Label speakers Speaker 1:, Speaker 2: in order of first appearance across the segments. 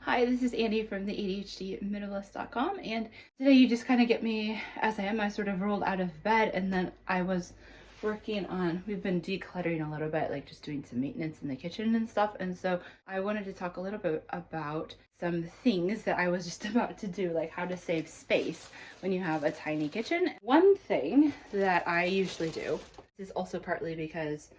Speaker 1: Hi, this is Andy from the ADHD minimalist.com, and today you just kind of get me as I am. I sort of rolled out of bed, and then I was working on, we've been decluttering a little bit, like just doing some maintenance in the kitchen and stuff, and so I wanted to talk a little bit about some things that I was just about to do, like how to save space when you have a tiny kitchen. One thing that I usually do is also partly because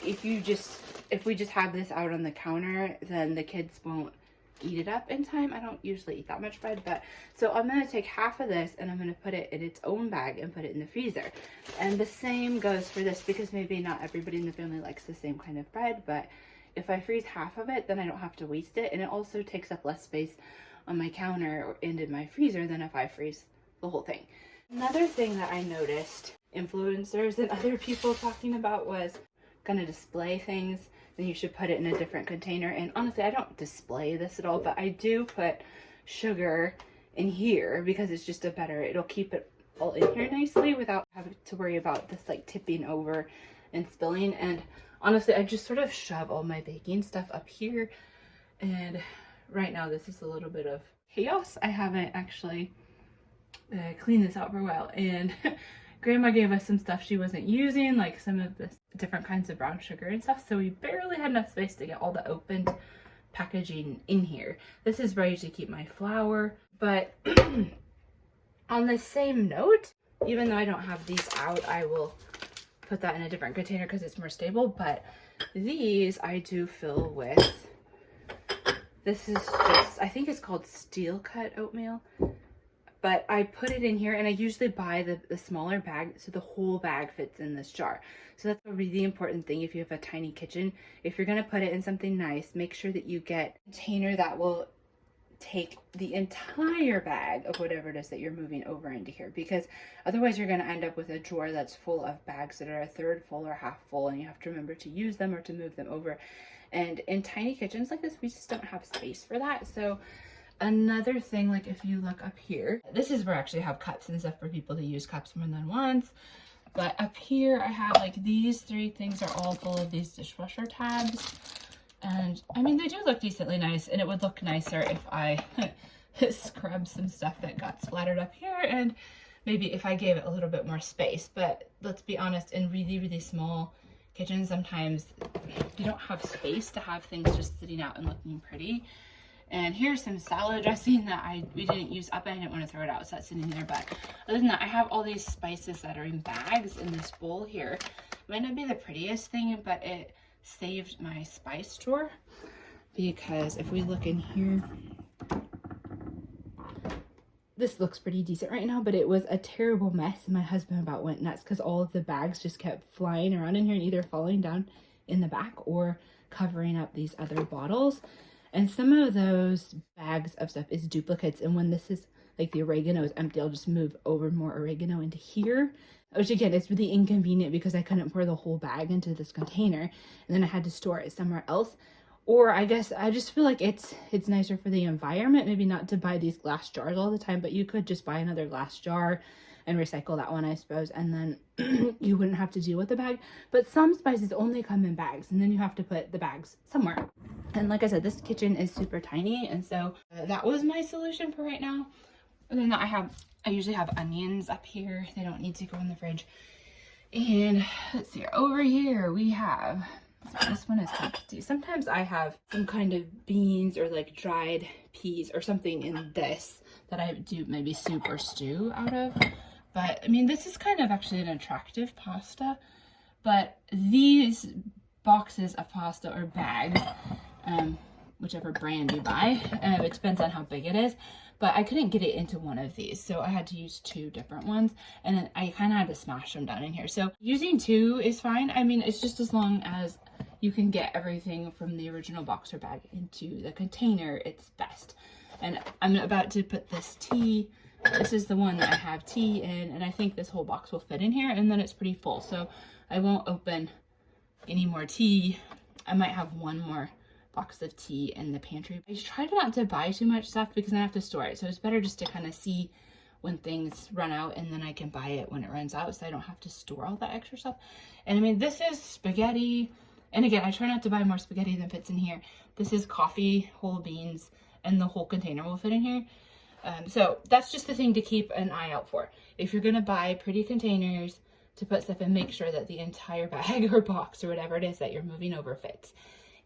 Speaker 1: if we just have this out on the counter, then the kids won't eat it up in time. I don't usually eat that much bread, but so I'm going to take half of this and I'm going to put it in its own bag and put it in the freezer. And the same goes for this, because maybe not everybody in the family likes the same kind of bread, but if I freeze half of it, then I don't have to waste it, and it also takes up less space on my counter and in my freezer than if I freeze the whole thing. Another thing that I noticed influencers and other people talking about was gonna display things, then you should put it in a different container. And honestly, I don't display this at all, but I do put sugar in here because it's just it'll keep it all in here nicely without having to worry about this like tipping over and spilling. And honestly, I just sort of shove all my baking stuff up here, and right now this is a little bit of chaos. I haven't actually cleaned this out for a while, and Grandma gave us some stuff she wasn't using, like some of the different kinds of brown sugar and stuff, so we barely had enough space to get all the opened packaging in here. This is where I usually keep my flour, but on the same note, even though I don't have these out, I will put that in a different container because it's more stable. But these I do fill with, this is just, I think it's called steel cut oatmeal. But I put it in here, and I usually buy the smaller bag so the whole bag fits in this jar. So that's a really important thing if you have a tiny kitchen. If you're gonna put it in something nice, make sure that you get a container that will take the entire bag of whatever it is that you're moving over into here, because otherwise you're gonna end up with a drawer that's full of bags that are a third full or half full, and you have to remember to use them or to move them over. And in tiny kitchens like this, we just don't have space for that. So another thing, like if you look up here, this is where I actually have cups and stuff for people to use cups more than once. But up here I have like these three things are all full of these dishwasher tabs. And I mean, they do look decently nice, and it would look nicer if I scrubbed some stuff that got splattered up here, and maybe if I gave it a little bit more space. But let's be honest, in really, really small kitchens, sometimes you don't have space to have things just sitting out and looking pretty. And here's some salad dressing that we didn't use up, and I didn't want to throw it out, so that's sitting there. But other than that, I have all these spices that are in bags in this bowl here. It might not be the prettiest thing, but it saved my spice drawer, because if we look in here, this looks pretty decent right now, but it was a terrible mess, and my husband about went nuts because all of the bags just kept flying around in here and either falling down in the back or covering up these other bottles. And some of those bags of stuff is duplicates, and when this is like the oregano is empty, I'll just move over more oregano into here, which again is really inconvenient because I couldn't pour the whole bag into this container, and then I had to store it somewhere else. Or I guess I just feel like it's nicer for the environment, maybe not to buy these glass jars all the time, but you could just buy another glass jar and recycle that one, I suppose, and then you wouldn't have to deal with the bag. But some spices only come in bags, and then you have to put the bags somewhere. And like I said, this kitchen is super tiny, and so that was my solution for right now. And then I usually have onions up here. They don't need to go in the fridge. And let's see, over here we have, so this one is empty. Sometimes I have some kind of beans or like dried peas or something in this that I do maybe soup or stew out of. But I mean, this is kind of actually an attractive pasta, but these boxes of pasta or bags, whichever brand you buy, it depends on how big it is, but I couldn't get it into one of these, so I had to use two different ones, and then I kind of had to smash them down in here. So using two is fine. I mean, it's just as long as you can get everything from the original box or bag into the container, it's best. And I'm about to put this tea, this is the one that I have tea in, and I think this whole box will fit in here, and then it's pretty full, so I won't open any more tea. I might have one more box of tea in the pantry. I try not to buy too much stuff because then I have to store it, so it's better just to kind of see when things run out, and then I can buy it when it runs out, so I don't have to store all that extra stuff. And I mean, this is spaghetti And again, I try not to buy more spaghetti than fits in here. This is coffee, whole beans, and the whole container will fit in here. So that's just the thing to keep an eye out for. If you're gonna buy pretty containers to put stuff in, make sure that the entire bag or box or whatever it is that you're moving over fits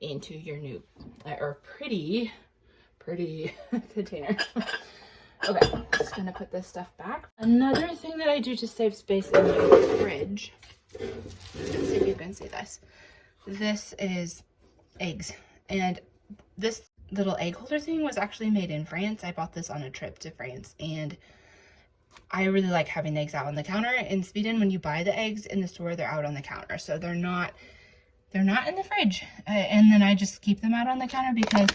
Speaker 1: into your new or pretty container. Okay, just gonna put this stuff back. Another thing that I do to save space in my fridge, let's see if you can see this. This is eggs, and this little egg holder thing was actually made in France. I bought this on a trip to France, and I really like having the eggs out on the counter. In Sweden, when you buy the eggs in the store, they're out on the counter, so they're not in the fridge. And then I just keep them out on the counter because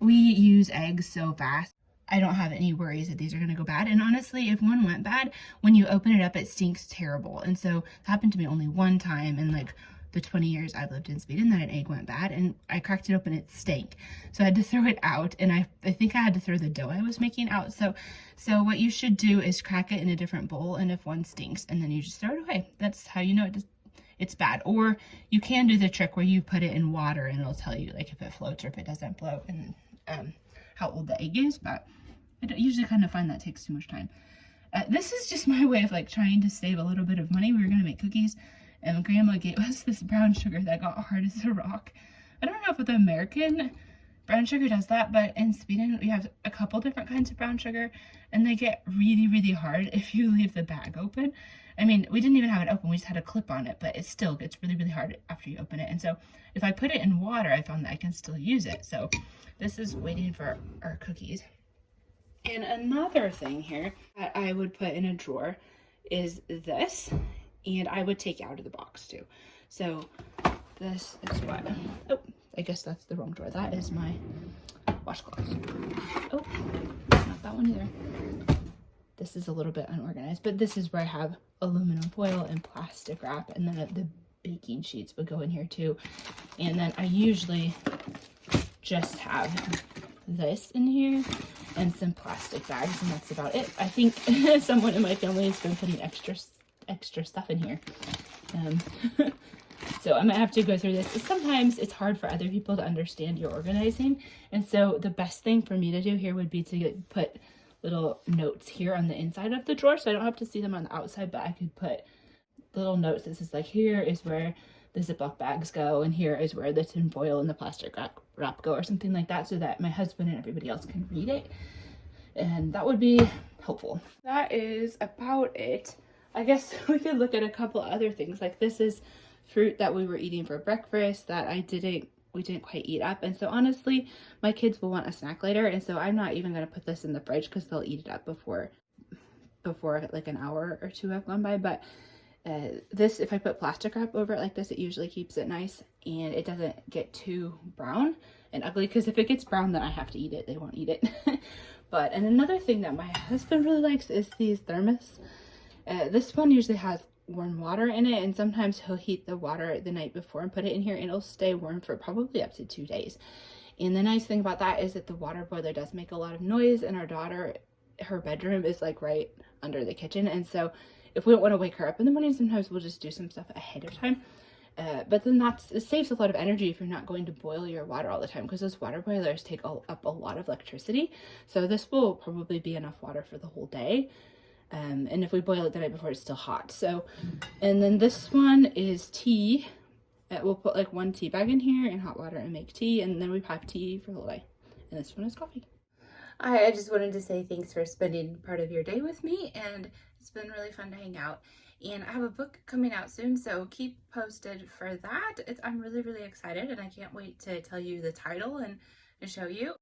Speaker 1: we use eggs so fast. I don't have any worries that these are going to go bad. And honestly, if one went bad, when you open it up, it stinks terrible. And so it happened to me only one time in like the 20 years I've lived in Sweden that an egg went bad, and I cracked it open, it stank. So I had to throw it out, and I think I had to throw the dough I was making out. So what you should do is crack it in a different bowl, and if one stinks, and then you just throw it away. That's how you know it's bad. Or you can do the trick where you put it in water, and it'll tell you like if it floats or if it doesn't float, and how old the egg is, but I usually kind of find that takes too much time. This is just my way of like trying to save a little bit of money. We were going to make cookies, and Grandma gave us this brown sugar that got hard as a rock. I don't know if the American brown sugar does that, but in Sweden we have a couple different kinds of brown sugar, and they get really, really hard if you leave the bag open. I mean, we didn't even have it open, we just had a clip on it, but it still gets really, really hard after you open it. And so if I put it in water, I found that I can still use it. So this is waiting for our cookies. And another thing here that I would put in a drawer is this, and I would take out of the box too. So this is what, oh, I guess that's the wrong drawer. That is my washcloths. Oh, not that one either. This is a little bit unorganized, but this is where I have aluminum foil and plastic wrap, and then the baking sheets would go in here too. And then I usually just have this in here and some plastic bags, and that's about it. I think someone in my family has been putting extra stuff in here. So I might have to go through this. Sometimes it's hard for other people to understand your organizing, and so the best thing for me to do here would be to put little notes here on the inside of the drawer, so I don't have to see them on the outside, but I could put little notes that says like, here is where the Ziploc bags go, and here is where the tin foil and the plastic wrap go, or something like that, so that my husband and everybody else can read it, and that would be helpful. That is about it. I guess we could look at a couple other things. Like this is fruit that we were eating for breakfast that we didn't quite eat up, and so honestly my kids will want a snack later, and so I'm not even going to put this in the fridge because they'll eat it up before like an hour or two have gone by. But this, if I put plastic wrap over it like this, it usually keeps it nice and it doesn't get too brown and ugly, because if it gets brown then I have to eat it. They won't eat it. And another thing that my husband really likes is these thermos. This one usually has warm water in it, and sometimes he'll heat the water the night before and put it in here, and it'll stay warm for probably up to 2 days. And the nice thing about that is that the water boiler does make a lot of noise, and our daughter, her bedroom is like right under the kitchen, and so if we don't want to wake her up in the morning, sometimes we'll just do some stuff ahead of time. But then it saves a lot of energy if you're not going to boil your water all the time, because those water boilers take up a lot of electricity. So this will probably be enough water for the whole day. And if we boil it the night before, it's still hot. So, and then this one is tea. We'll put like 1 tea bag in here and hot water and make tea, and then we have tea for the whole day. And this one is coffee. I just wanted to say thanks for spending part of your day with me, and it's been really fun to hang out. And I have a book coming out soon, so keep posted for that. I'm really, really excited, and I can't wait to tell you the title and to show you.